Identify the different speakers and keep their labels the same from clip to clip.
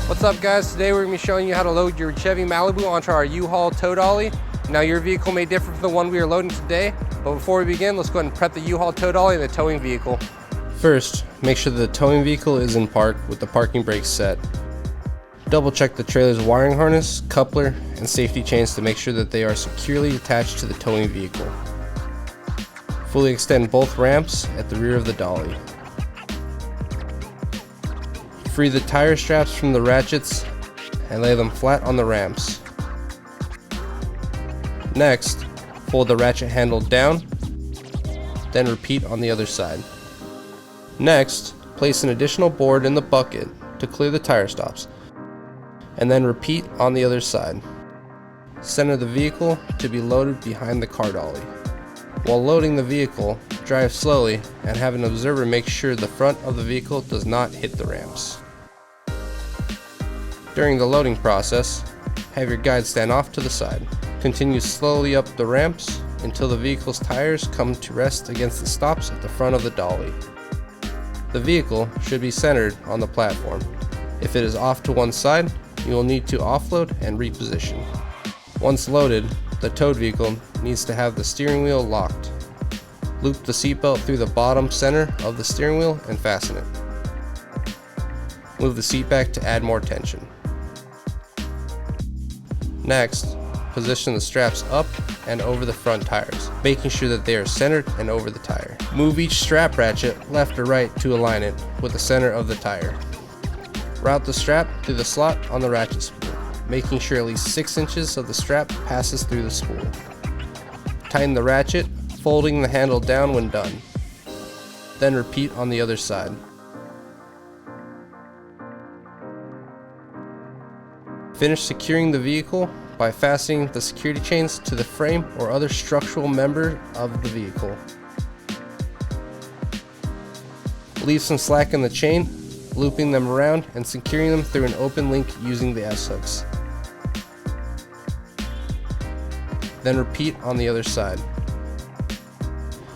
Speaker 1: What's up guys, today we're going to be showing you how to load your Chevy Malibu onto our U-Haul Tow Dolly. Now your vehicle may differ from the one we are loading today, but before we begin, let's go ahead and prep the U-Haul Tow Dolly and the towing vehicle. First, make sure the towing vehicle is in park with the parking brakes set. Double check the trailer's wiring harness, coupler, and safety chains to make sure that they are securely attached to the towing vehicle. Fully extend both ramps at the rear of the dolly. Free the tire straps from the ratchets and lay them flat on the ramps. Next, fold the ratchet handle down, then repeat on the other side. Next, place an additional board in the bucket to clear the tire stops, and then repeat on the other side. Center the vehicle to be loaded behind the car dolly. While loading the vehicle, drive slowly and have an observer make sure the front of the vehicle does not hit the ramps. During the loading process, have your guide stand off to the side. Continue slowly up the ramps until the vehicle's tires come to rest against the stops at the front of the dolly. The vehicle should be centered on the platform. If it is off to one side, you will need to offload and reposition. Once loaded, the towed vehicle needs to have the steering wheel locked. Loop the seatbelt through the bottom center of the steering wheel and fasten it. Move the seat back to add more tension. Next, position the straps up and over the front tires, making sure that they are centered and over the tire. Move each strap ratchet left or right to align it with the center of the tire. Route the strap through the slot on the ratchet spool, making sure at least 6 inches of the strap passes through the spool. Tighten the ratchet, folding the handle down when done. Then repeat on the other side. Finish securing the vehicle by fastening the security chains to the frame or other structural member of the vehicle. Leave some slack in the chain, looping them around and securing them through an open link using the S-hooks. Then repeat on the other side.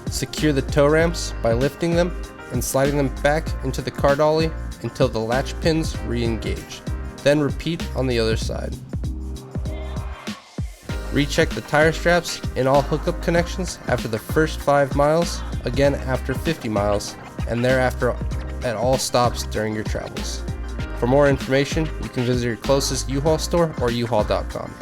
Speaker 1: Secure the tow ramps by lifting them and sliding them back into the car dolly until the latch pins re-engage. Then repeat on the other side. Recheck the tire straps in all hookup connections after the first 5 miles, again after 50 miles, and thereafter at all stops during your travels. For more information, you can visit your closest U-Haul store or uhaul.com.